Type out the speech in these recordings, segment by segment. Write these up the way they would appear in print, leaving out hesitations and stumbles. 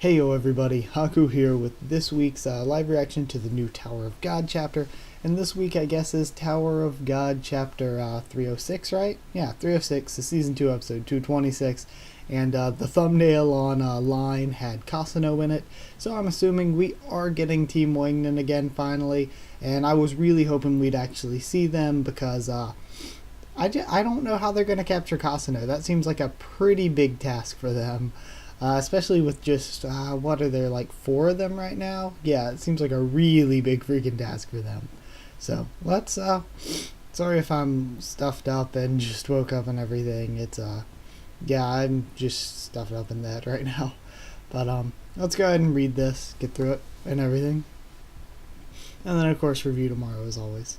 Heyo everybody, Haku here with this week's live reaction to the new Tower of God chapter. And this week I guess is Tower of God chapter 306, right? Yeah, 306, the season 2 episode 226. And the thumbnail on line had Kasano in it. So I'm assuming we are getting Team Wangnan again finally. And I was really hoping we'd actually see them because I don't know how they're going to capture Kasano. That seems like a pretty big task for them. Especially with just, what are there, like 4 of them right now? Yeah, it seems like a really big freaking task for them. So, let's, sorry if I'm stuffed up and just woke up and everything. It's, yeah, I'm just stuffed up in that right now. But, let's go ahead and read this, get through it, and everything. And then, of course, review tomorrow, as always.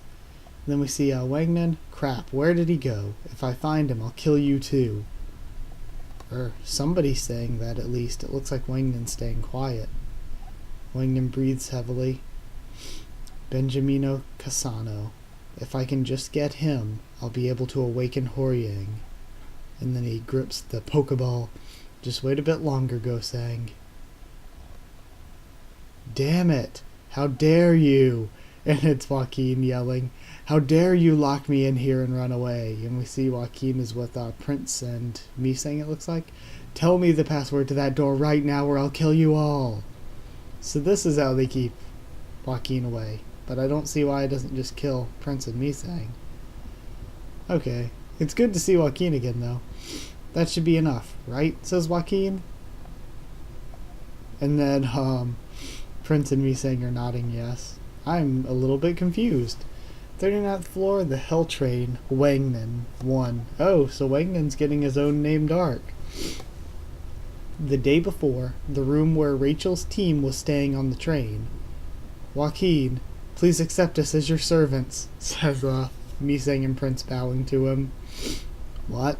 And then we see, Wangnan. Crap, where did he go? If I find him, I'll kill you too. Or somebody's saying that at least. It looks like Wangnan's staying quiet. Wangnan breathes heavily. Benjamino Kasano. If I can just get him, I'll be able to awaken Horyang. And then he grips the Pokeball. Just wait a bit longer, Gosang. Damn it! How dare you! And it's Joaquin yelling, "How dare you lock me in here and run away?" And we see Joaquin is with Prince and Misang, it looks like. "Tell me the password to that door right now or I'll kill you all." So this is how they keep Joaquin away. But I don't see why it doesn't just kill Prince and Misang. Okay. It's good to see Joaquin again, though. That should be enough, right? Says Joaquin. And then, Prince and Misang are nodding yes. I'm a little bit confused. 39th floor, the Hell Train, Wangnan, 1. Oh, so Wangnan's getting his own named arc. The day before, the room where Rachel's team was staying on the train. Joaquin, please accept us as your servants, says Misang and Prince bowing to him. What?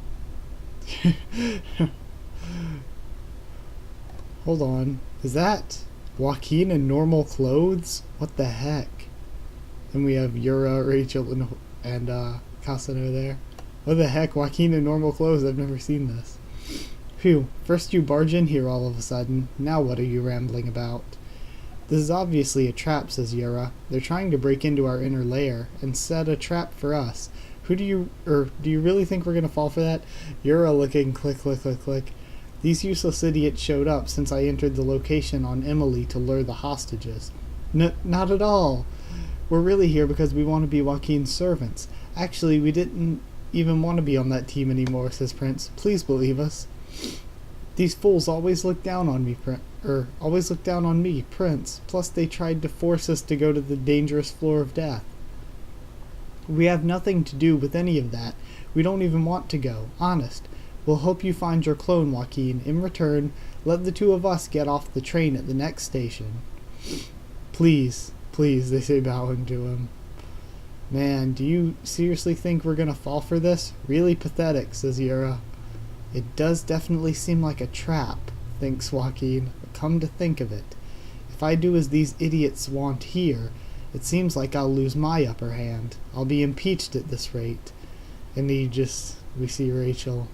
Hold on. Is that Joaquin in normal clothes? What the heck? And we have Yura, Rachel, and Kasano there. What the heck? Joaquin in normal clothes? I've never seen this. Phew. First you barge in here all of a sudden. Now what are you rambling about? This is obviously a trap, says Yura. They're trying to break into our inner lair and set a trap for us. Do you really think we're gonna fall for that? Yura looking click, click, click, click. These useless idiots showed up since I entered the location on Emily to lure the hostages. Not at all. We're really here because we want to be Joaquin's servants. Actually, we didn't even want to be on that team anymore, says Prince. Please believe us. These fools always look down on me, Prince. Plus they tried to force us to go to the dangerous floor of death. We have nothing to do with any of that. We don't even want to go, honest. We'll help you find your clone, Joaquin. In return, let the 2 of us get off the train at the next station. Please, please, they say, bowing to him. Man, do you seriously think we're gonna fall for this? Really pathetic, says Yura. It does definitely seem like a trap, thinks Joaquin. But come to think of it, if I do as these idiots want here, it seems like I'll lose my upper hand. I'll be impeached at this rate. And we see Rachel.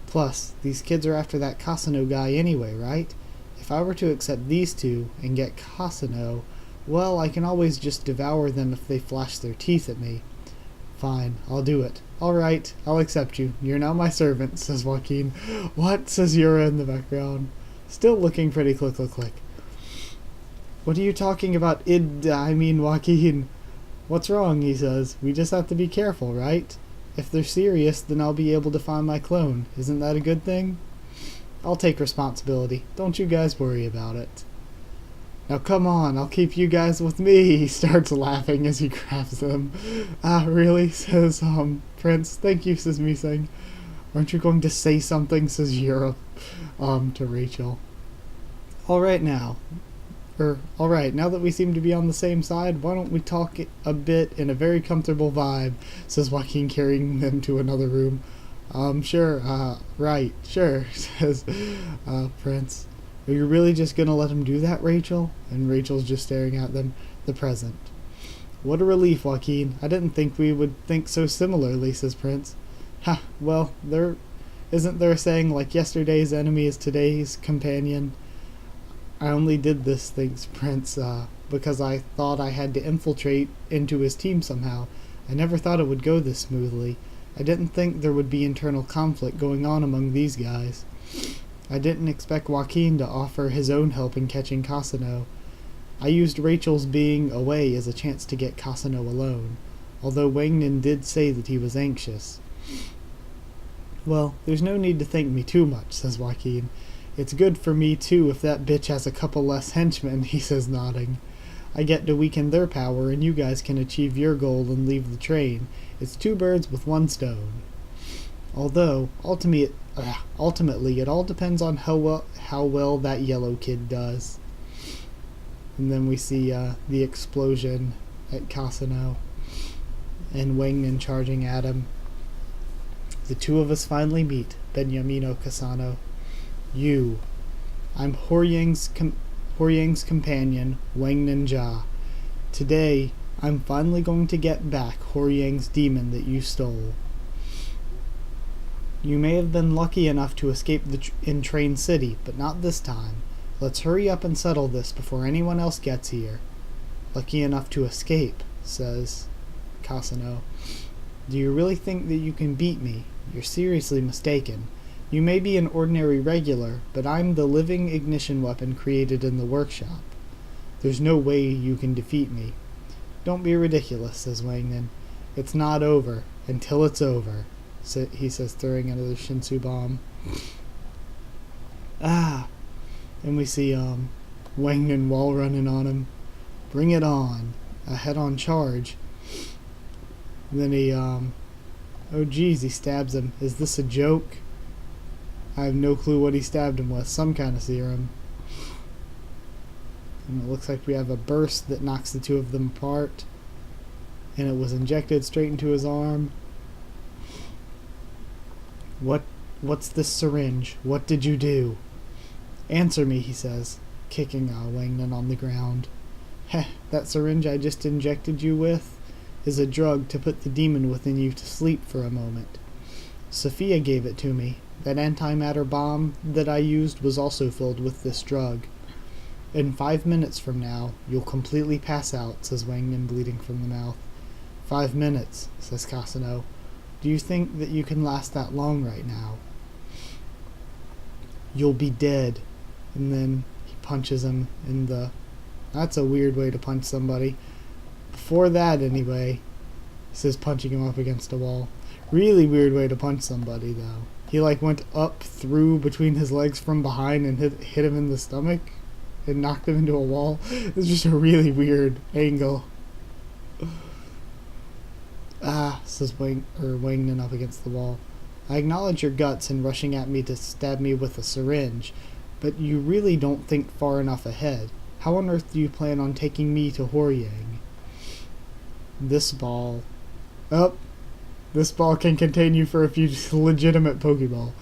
Plus, these kids are after that Kasano guy anyway, right? If I were to accept these 2 and get Kasano, well, I can always just devour them if they flash their teeth at me. Fine, I'll do it. Alright, I'll accept you. You're now my servant, says Joaquin. What? Says Yura in the background. Still looking pretty click, click, click. What are you talking about, Joaquin? What's wrong, he says. We just have to be careful, right? If they're serious, then I'll be able to find my clone. Isn't that a good thing? I'll take responsibility. Don't you guys worry about it. Now come on, I'll keep you guys with me. He starts laughing as he grabs them. Ah, really? Says Prince. Thank you, says Misang. Aren't you going to say something? Says Yura to Rachel. Alright, now that we seem to be on the same side, why don't we talk a bit in a very comfortable vibe, says Joaquin, carrying them to another room. Sure, right, sure, says Prince. Are you really just gonna let him do that, Rachel? And Rachel's just staring at them. The present. What a relief, Joaquin. I didn't think we would think so similarly, says Prince. Ha, well, isn't there a saying like yesterday's enemy is today's companion? I only did this, thanks Prince, because I thought I had to infiltrate into his team somehow. I never thought it would go this smoothly. I didn't think there would be internal conflict going on among these guys. I didn't expect Joaquin to offer his own help in catching Casano. I used Rachel's being away as a chance to get Casano alone, although Wangnan did say that he was anxious. Well, there's no need to thank me too much, says Joaquin. It's good for me too if that bitch has a couple less henchmen, he says, nodding. I get to weaken their power and you guys can achieve your goal and leave the train. It's 2 birds with 1 stone. Although, ultimately it all depends on how well that yellow kid does. And then we see the explosion at Casano and Wangnan charging at him. The 2 of us finally meet, Benyamino Casano. I'm Horyang's companion, Wangnan Ja. Today, I'm finally going to get back Horyang's demon that you stole. You may have been lucky enough to escape in Train City, but not this time. Let's hurry up and settle this before anyone else gets here. Lucky enough to escape, says Casano. Do you really think that you can beat me? You're seriously mistaken. You may be an ordinary regular, but I'm the living ignition weapon created in the workshop. There's no way you can defeat me. Don't be ridiculous, says Wangnan. It's not over until it's over, he says, throwing another Shinsu bomb. And we see Wangnan wall running on him. Bring it on. A head-on charge. And then he, oh geez, he stabs him. Is this a joke? I have no clue what he stabbed him with. Some kind of serum. And it looks like we have a burst that knocks the 2 of them apart. And it was injected straight into his arm. What's this syringe? What did you do? Answer me, he says, kicking Wangnan on the ground. Heh, that syringe I just injected you with is a drug to put the demon within you to sleep for a moment. Sophia gave it to me. That antimatter bomb that I used was also filled with this drug. In 5 minutes from now, you'll completely pass out, says Wangnan, bleeding from the mouth. 5 minutes, says Casano. Do you think that you can last that long right now? You'll be dead. And then he punches him in the... That's a weird way to punch somebody. Before that, anyway, he says, punching him up against a wall. Really weird way to punch somebody, though. He went up through between his legs from behind and hit him in the stomach and knocked him into a wall. It's just a really weird angle. Says Wangnan up against the wall. I acknowledge your guts in rushing at me to stab me with a syringe, but you really don't think far enough ahead. How on earth do you plan on taking me to Horyang? This ball can contain you for a few legitimate Pokeball.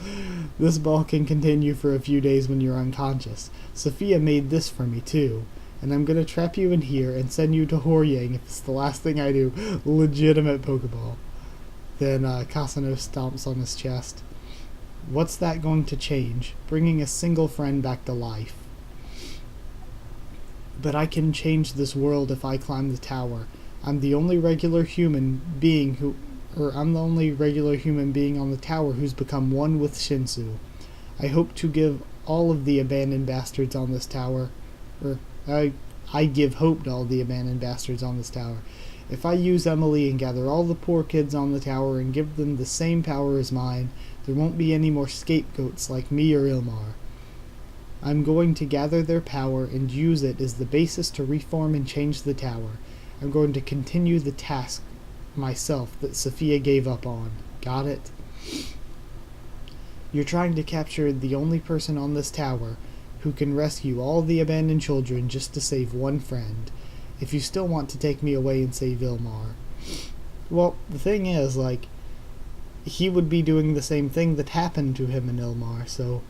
This ball can contain you for a few days when you're unconscious. Sophia made this for me too, and I'm gonna trap you in here and send you to Horyang if it's the last thing I do. Legitimate Pokeball. Then Casano stomps on his chest. What's that going to change? Bringing a single friend back to life. But I can change this world if I climb the tower. I'm the only regular human being on the tower who's become one with Shinsu. I hope to give all of the abandoned bastards on this tower, I give hope to all the abandoned bastards on this tower. If I use Emily and gather all the poor kids on the tower and give them the same power as mine, there won't be any more scapegoats like me or Ilmar. I'm going to gather their power and use it as the basis to reform and change the tower. I'm going to continue the task myself that Sophia gave up on. Got it? You're trying to capture the only person on this tower who can rescue all the abandoned children just to save one friend. If you still want to take me away and save Ilmar. Well, the thing is, he would be doing the same thing that happened to him in Ilmar, so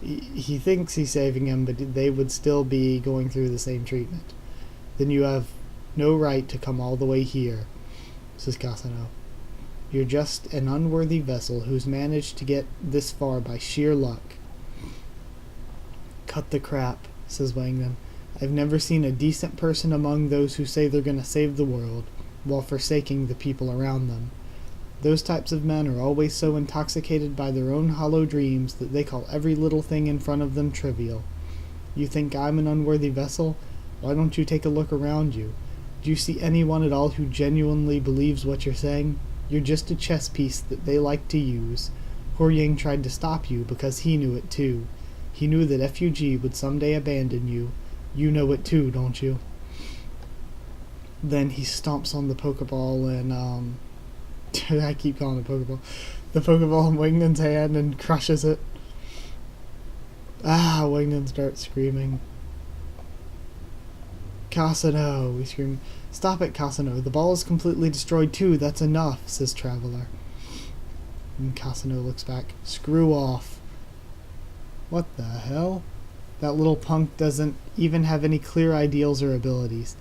he thinks he's saving him, but they would still be going through the same treatment. Then you have no right to come all the way here, says Casano. You're just an unworthy vessel who's managed to get this far by sheer luck. Cut the crap, says Wangnan. I've never seen a decent person among those who say they're going to save the world, while forsaking the people around them. Those types of men are always so intoxicated by their own hollow dreams that they call every little thing in front of them trivial. You think I'm an unworthy vessel? Why don't you take a look around you? Do you see anyone at all who genuinely believes what you're saying? You're just a chess piece that they like to use. Huoying tried to stop you because he knew it too. He knew that FUG would someday abandon you. You know it too, don't you? Then he stomps on the Pokeball and, I keep calling it Pokeball. The Pokeball in Wangnan's hand and crushes it. Wangnan starts screaming. Kasano, we scream. Stop it, Kasano. The ball is completely destroyed too. That's enough, says Traveler. And Kasano looks back. Screw off. What the hell? That little punk doesn't even have any clear ideals or abilities.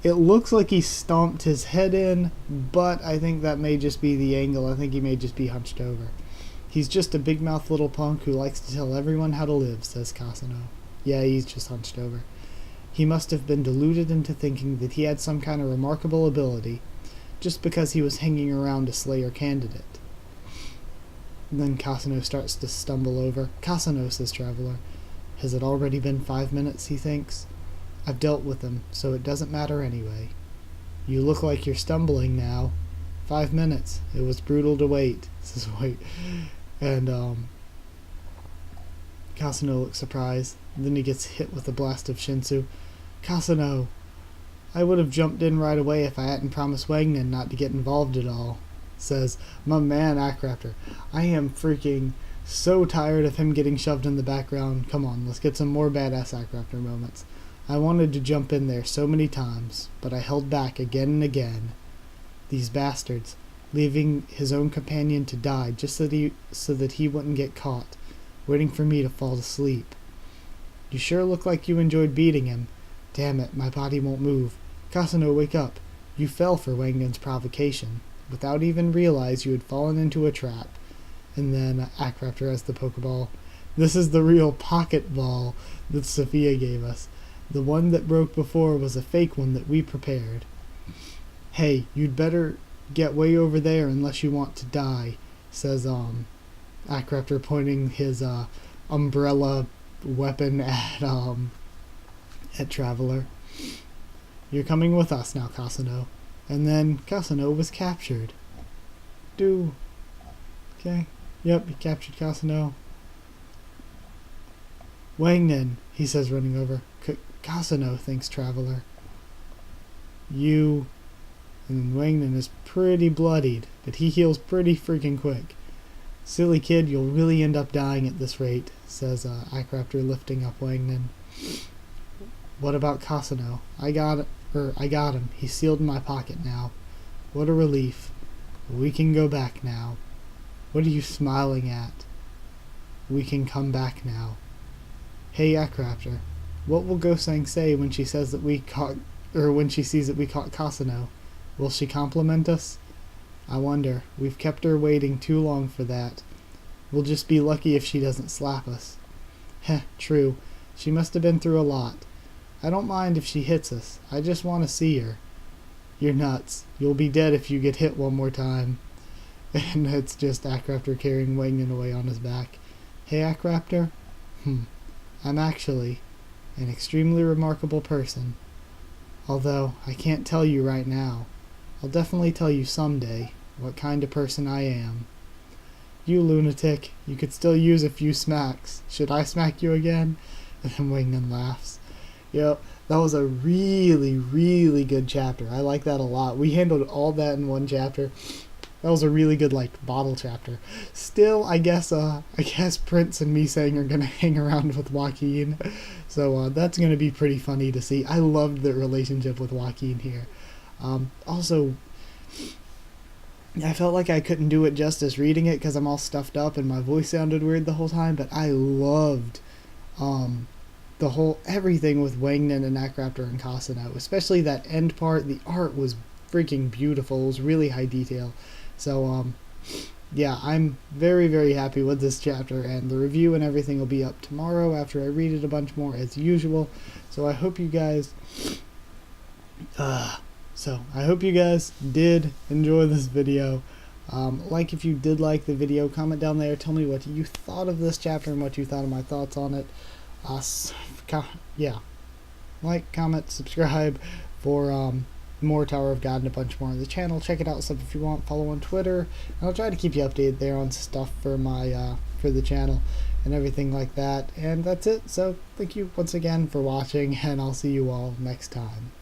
It looks like he stomped his head in, but I think that may just be the angle. I think he may just be hunched over. He's just a big-mouthed little punk who likes to tell everyone how to live, says Kasano. Yeah, he's just hunched over. He must have been deluded into thinking that he had some kind of remarkable ability, just because he was hanging around a Slayer candidate. Then Kasano starts to stumble over. Kasano, says Traveler. Has it already been 5 minutes, he thinks? I've dealt with him, so it doesn't matter anyway. You look like you're stumbling now. 5 minutes. It was brutal to wait, says White. And, Kasano looks surprised. Then he gets hit with a blast of Shinsu. Kasano! I would have jumped in right away if I hadn't promised Wangnan not to get involved at all, says my man Ackraptor. I am freaking so tired of him getting shoved in the background. Come on, let's get some more badass Ackraptor moments. I wanted to jump in there so many times, but I held back again and again. These bastards, leaving his own companion to die just so that he wouldn't get caught, waiting for me to fall asleep. You sure look like you enjoyed beating him. Damn it, my body won't move. Kasano, wake up. You fell for Wangnan's provocation, without even realize you had fallen into a trap. And then Ackraptor has the Pokeball. This is the real pocket ball that Sophia gave us. The one that broke before was a fake one that we prepared. Hey, you'd better get way over there unless you want to die, says Ackraptor, pointing his umbrella weapon at Traveler. You're coming with us now, Kasano. And then Kasano was captured. Okay. Yep, he captured Kasano. Wangnan, he says, running over. Kasano, thinks Traveler. You... And Wangnan is pretty bloodied, but he heals pretty freaking quick. Silly kid, you'll really end up dying at this rate, says Ackraptor, lifting up Wangnan. What about Kasano? I got him. He's sealed in my pocket now. What a relief. We can go back now. What are you smiling at? We can come back now. Hey, Ackraptor, what will Gosang say when she says that when she sees that we caught Kasano? Will she compliment us? I wonder. We've kept her waiting too long for that. We'll just be lucky if she doesn't slap us. Heh, true. She must have been through a lot. I don't mind if she hits us. I just want to see her. You're nuts. You'll be dead if you get hit one more time. And it's just Ackraptor carrying Wangnan away on his back. Hey, Ackraptor? I'm actually an extremely remarkable person. Although, I can't tell you right now. I'll definitely tell you someday what kind of person I am. You lunatic, you could still use a few smacks. Should I smack you again? And then Wangnan laughs. Yep, that was a really, really good chapter. I like that a lot. We handled all that in one chapter. That was a really good, bottle chapter. Still, I guess Prince and Misang are gonna hang around with Joaquin. So, that's gonna be pretty funny to see. I loved the relationship with Joaquin here. Also, I felt like I couldn't do it justice reading it because I'm all stuffed up and my voice sounded weird the whole time, but I loved, everything with Wangnan and Ackraptor and Kasano, especially that end part. The art was freaking beautiful. It was really high detail. So, yeah, I'm very, very happy with this chapter, and the review and everything will be up tomorrow after I read it a bunch more as usual. So I hope you guys did enjoy this video. Like if you did like the video, comment down there, tell me what you thought of this chapter and what you thought of my thoughts on it. Yeah, like, comment, subscribe for more Tower of God and a bunch more on the channel. Check it out stuff if you want. Follow on Twitter, and I'll try to keep you updated there on stuff for my for the channel and everything like that. And that's it. So thank you once again for watching, and I'll see you all next time.